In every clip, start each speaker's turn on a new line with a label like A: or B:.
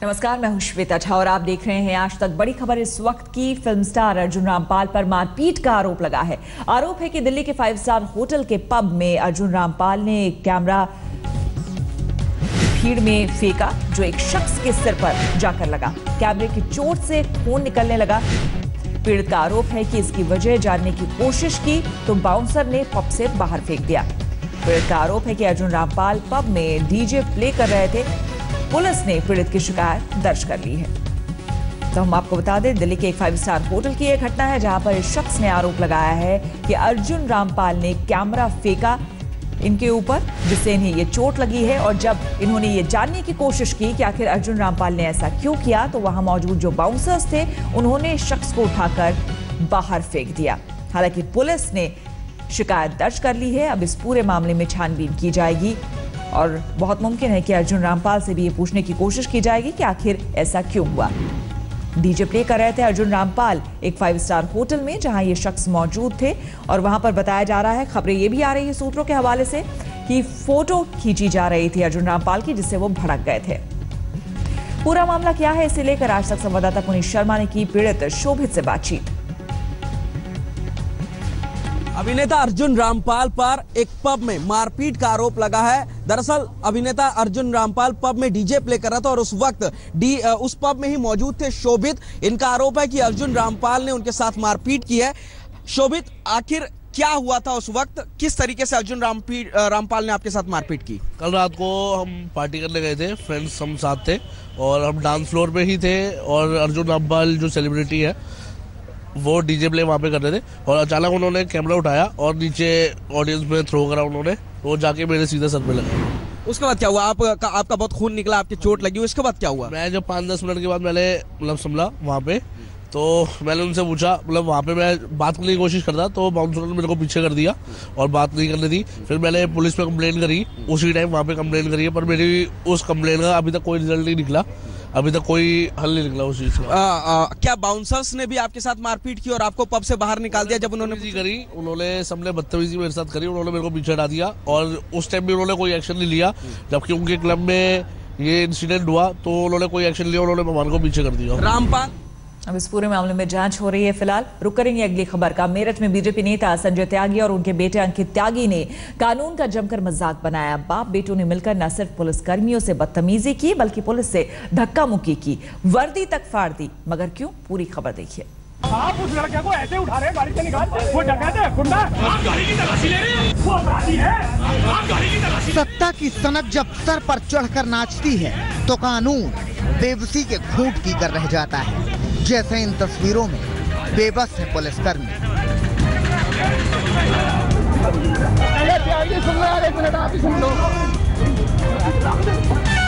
A: नमस्कार, मैं हूं श्वेता झा और आप देख रहे हैं आज तक। बड़ी खबर इस वक्त की। फिल्म स्टार अर्जुन रामपाल पर मारपीट का आरोप लगा है। आरोप है कि दिल्ली के 5 स्टार होटल के पब में अर्जुन रामपाल ने एक कैमरा भीड़ में फेंका जो एक शख्स के सिर पर जाकर लगा। कैमरे की चोट से खून निकलने लगा। पीड़ित का आरोप है कि इसकी वजह जानने की कोशिश की तो बाउंसर ने पब से बाहर फेंक दिया। पीड़ित का आरोप है कि अर्जुन रामपाल पब में डीजे प्ले कर रहे थे। पुलिस ने पीड़ित की शिकायत दर्ज कर ली है। तो हम आपको बता दें, दिल्ली के एक 5 स्टार होटल की यह घटना है जहां पर इस शख्स ने आरोप लगाया है कि अर्जुन रामपाल ने कैमरा फेंका इनके ऊपर जिससे इन्हें ये चोट लगी है। और जब इन्होंने ये जानने की कोशिश की कि आखिर अर्जुन रामपाल ने ऐसा क्यों किया तो वहां मौजूद जो बाउंसर्स थे उन्होंने इस शख्स को उठाकर बाहर फेंक दिया। हालांकि पुलिस ने शिकायत दर्ज कर ली है। अब इस पूरे मामले में छानबीन की जाएगी और बहुत मुमकिन है कि अर्जुन रामपाल से भी ये पूछने की कोशिश की जाएगी कि आखिर ऐसा क्यों हुआ। डीजे प्ले कर रहे थे अर्जुन रामपाल एक 5 स्टार होटल में जहां ये शख्स मौजूद थे और वहां पर बताया जा रहा है, खबरें ये भी आ रही है सूत्रों के हवाले से कि फोटो खींची जा रही थी अर्जुन रामपाल की जिससे वो भड़क गए थे। पूरा मामला क्या है इसे लेकर आज तक संवाददाता पुनीत शर्मा ने की पीड़ित शोभित से बातचीत।
B: अभिनेता अर्जुन रामपाल पर एक पब में मारपीट का आरोप लगा है। दरअसल अभिनेता अर्जुन रामपाल पब में डीजे प्ले कर रहा था और उस वक्त उस पब में ही मौजूद थे शोभित। इनका आरोप है कि अर्जुन रामपाल ने उनके साथ मारपीट की है। शोभित, आखिर क्या हुआ था उस वक्त? किस तरीके से अर्जुन रामपाल ने आपके साथ मारपीट की?
C: कल रात को हम पार्टी करने गए थे, फ्रेंड्स हम साथ थे और हम डांस फ्लोर पे ही थे और अर्जुन रामपाल जो सेलिब्रिटी है वो डीजे प्ले वहाँ पे कर रहे थे और अचानक उन्होंने कैमरा उठाया और नीचे ऑडियंस में थ्रो करा उन्होंने, वो जाके मेरे सीधे सर पे लगा।
B: उसके बाद क्या हुआ? आपका बहुत खून निकला, आपकी चोट लगी, उसके बाद क्या हुआ?
C: मैं जब 5-10 मिनट के बाद मैंने संभला वहाँ पे, तो मैंने उनसे पूछा, वहाँ पे मैं बात करने की कोशिश करता तो बाउंसर ने मेरे को पीछे कर दिया और बात नहीं करने दी। फिर मैंने पुलिस पे कंप्लेन करी, उसी टाइम वहाँ पे कंप्लेन करी है, पर मेरी उस कंप्लेन का अभी तक कोई रिजल्ट नहीं निकला, अभी तक कोई हल नहीं निकला उस चीज का।
B: क्या बाउंसर्स ने भी आपके साथ मारपीट की और आपको पब से बाहर निकाल दिया जब उन्होंने
C: करी? उन्होंने सबने बदतमीजी मेरे साथ करी, उन्होंने मेरे को पीछे हटा दिया और उस टाइम भी उन्होंने कोई एक्शन नहीं लिया। जबकि उनके क्लब में ये इंसिडेंट हुआ तो उन्होंने कोई एक्शन लिया, उन्होंने मेहमान को पीछे कर दिया।
B: रामपाल,
A: अब इस पूरे मामले में जांच हो रही है। फिलहाल रुक करेंगे अगली खबर का। मेरठ में बीजेपी नेता संजय त्यागी और उनके बेटे अंकित त्यागी ने कानून का जमकर मजाक बनाया। बाप बेटों ने मिलकर न सिर्फ पुलिस कर्मियों से बदतमीजी की बल्कि पुलिस से धक्का मुक्की की, वर्दी तक फाड़ दी। मगर क्यों? पूरी खबर देखिए।
D: आप उस लड़के को ऐसे उठा रहे हैं, गाड़ी से निकाल, वो डकैत है, गुंडा। आप गाड़ी की तलाशी ले रहे हैं, वो अपराधी है। आप गाड़ी की तलाशी।
E: सत्ता की सनक जब सर पर चढ़कर नाचती है तो कानून बेबसी के घूंट की कर रह जाता है, जैसे इन तस्वीरों में बेबस है पुलिसकर्मी।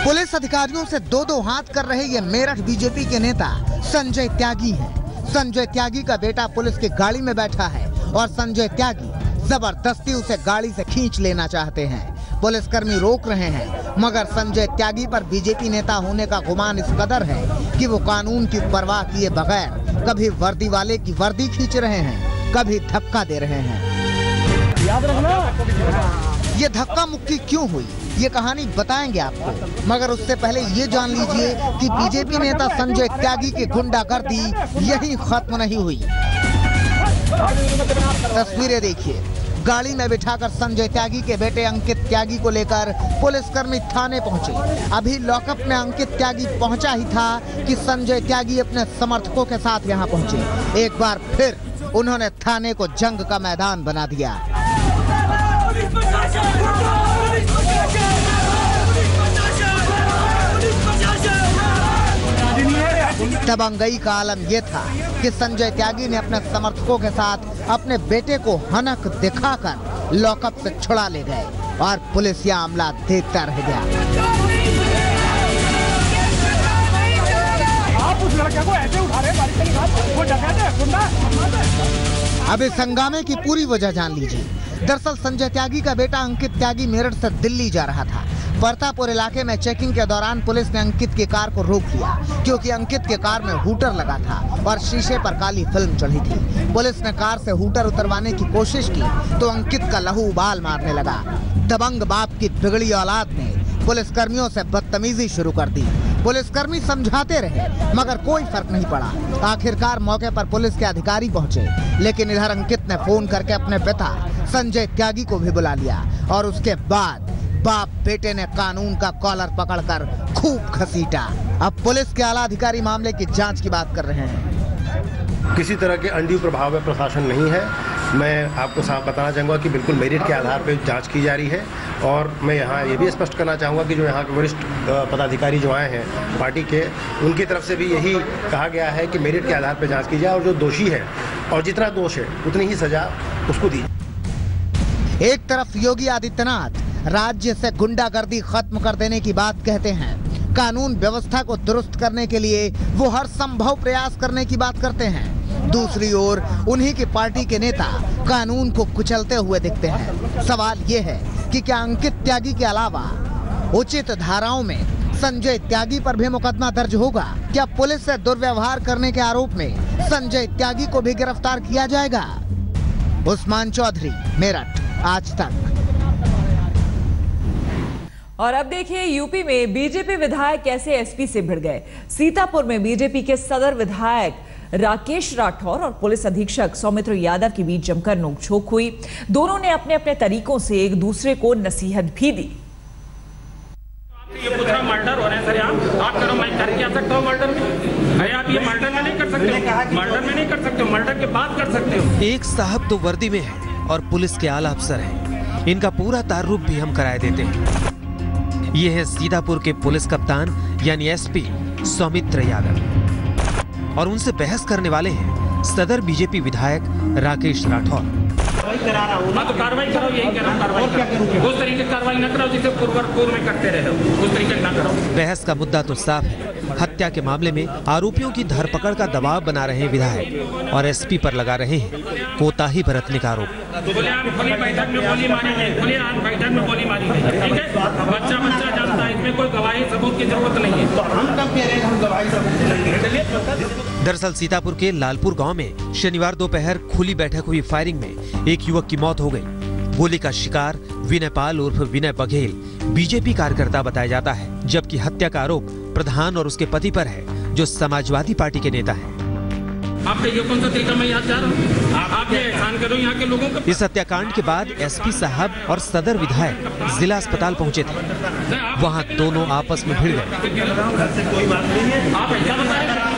E: पुलिस अधिकारियों से दो हाथ कर रहे ये मेरठ बीजेपी के नेता संजय त्यागी हैं। संजय त्यागी का बेटा पुलिस की गाड़ी में बैठा है और संजय त्यागी जबरदस्ती उसे गाड़ी से खींच लेना चाहते हैं। पुलिसकर्मी रोक रहे हैं मगर संजय त्यागी पर बीजेपी नेता होने का गुमान इस कदर है कि वो कानून की परवाह किए बगैर कभी वर्दी वाले की वर्दी खींच रहे हैं, कभी धक्का दे रहे हैं।
D: याद रखना,
E: ये धक्का मुक्की क्यों हुई ये कहानी बताएंगे आपको, मगर उससे पहले ये जान लीजिए कि बीजेपी नेता संजय त्यागी की गुंडागर्दी यही खत्म नहीं हुई। तस्वीरें देखिए। गाड़ी में बिठाकर संजय त्यागी के बेटे अंकित त्यागी को लेकर पुलिसकर्मी थाने पहुंचे। अभी लॉकअप में अंकित त्यागी पहुंचा ही था कि संजय त्यागी अपने समर्थकों के साथ यहां पहुंचे। एक बार फिर उन्होंने थाने को जंग का मैदान बना दिया। दबंगई का आलम यह था कि संजय त्यागी ने अपने समर्थकों के साथ अपने बेटे को हनक दिखाकर लॉकअप से छुड़ा ले गए और पुलिस यह मामला देखता रह गया।
D: आप उस लड़के को ऐसे उठा रहे हैं, गाड़ी से निकाल, वो डकैत है, गुंडा।
E: अब इस हंगामे की पूरी वजह जान लीजिए। दरअसल संजय त्यागी का बेटा अंकित त्यागी मेरठ से दिल्ली जा रहा था। परतापुर इलाके में चेकिंग के दौरान पुलिस ने अंकित की कार को रोक लिया क्योंकि अंकित के कार में हूटर लगा था और शीशे पर काली फिल्म चढ़ी थी। पुलिस ने कार से हूटर उतरवाने की कोशिश की तो अंकित का लहू उबाल मारने लगा। दबंग बाप की बिगड़ी औलाद ने पुलिसकर्मियों से बदतमीजी शुरू कर दी। पुलिसकर्मी समझाते रहे मगर कोई फर्क नहीं पड़ा। आखिरकार मौके पर पुलिस के अधिकारी पहुंचे, लेकिन इधर अंकित ने फोन करके अपने पिता संजय त्यागी को भी बुला लिया और उसके बाद बाप बेटे ने कानून का कॉलर पकड़कर खूब घसीटा। अब पुलिस के आला अधिकारी मामले की जांच की बात कर रहे हैं।
F: किसी तरह के अनड्यू प्रभाव में प्रशासन नहीं है। मैं आपको साफ बताना चाहूँगा कि बिल्कुल मेरिट के आधार पर जांच की जा रही है और मैं यहाँ ये भी स्पष्ट करना चाहूँगा कि जो यहाँ के वरिष्ठ पदाधिकारी जो आए हैं पार्टी के, उनकी तरफ से भी यही कहा गया है कि मेरिट के आधार पर जांच की जाए और जो दोषी है और जितना दोष है उतनी ही सजा उसको दी।
E: एक तरफ योगी आदित्यनाथ राज्य से गुंडागर्दी खत्म कर देने की बात कहते हैं, कानून व्यवस्था को दुरुस्त करने के लिए वो हर संभव प्रयास करने की बात करते हैं। दूसरी ओर उन्हीं की पार्टी के नेता कानून को कुचलते हुए दिखते हैं। सवाल ये है कि क्या अंकित त्यागी के अलावा उचित धाराओं में संजय त्यागी पर भी मुकदमा दर्ज होगा? क्या पुलिस से दुर्व्यवहार करने के आरोप में संजय त्यागी को भी गिरफ्तार किया जाएगा? उस्मान चौधरी, मेरठ, आज तक।
A: और अब देखिए यूपी में बीजेपी विधायक कैसे एसपी से भिड़ गए। सीतापुर में बीजेपी के सदर विधायक राकेश राठौर और पुलिस अधीक्षक सौमित्र यादव के बीच जमकर नोकझोंक हुई। दोनों ने अपने अपने तरीकों से एक दूसरे को नसीहत भी दी।
D: ये पूछ रहा मर्डर हो रहे हैं सर, आप करो, मैं कर क्या सकता हूँ मर्डर में? अरे आप ये मर्डर में नहीं कर सकते, मर्डर में नहीं कर सकते, मर्डर के बाद कर सकते हो।
G: एक साहब तो वर्दी में है और पुलिस के आला अफसर हैं। इनका पूरा तारुफ भी हम कराए देते हैं। ये है सीतापुर के पुलिस कप्तान यानी एसपी सौमित्र यादव और उनसे बहस करने वाले हैं सदर बीजेपी विधायक राकेश राठौर।
D: हाँ तो कार्रवाई करो, यही कह रहा हूँ, कार्रवाई करो। उस तरीके की कार्रवाई न करो जिसे पूर्व में करते रहे हो, उस तरीके न करो।
G: बहस का मुद्दा तो साफ है। हत्या के मामले में आरोपियों की धरपकड़ का दबाव बना रहे विधायक और एसपी पर लगा रहे हैं कोताही बरतने का आरोप।
D: खुली बैठक में गोली मारी है, खुली बैठक में गोली मारी है, ठीक है? बच्चा जानता है, इसमें कोई गवाही सबूत की जरूरत नहीं है। तो हम कब कह रहे हैं हम गवाही सबूत?
G: दरअसल सीतापुर के लालपुर गांव में शनिवार दोपहर खुली बैठक हुई फायरिंग में एक युवक की मौत हो गई। गोली का शिकार विनय पाल उर्फ विनय बघेल बीजेपी कार्यकर्ता बताया जाता है, जबकि हत्या का आरोप प्रधान और उसके पति पर है जो समाजवादी पार्टी के नेता हैं।
D: आपका ये कौन सा तरीका मैं याद जा रहा हूँ? आप ये एहसान करो यहाँ के लोगों का।
G: इस हत्याकांड के बाद एसपी साहब और सदर विधायक जिला अस्पताल पहुंचे थे। वहां दोनों आपस में भिड़ गए।
D: आप ऐसा बताएं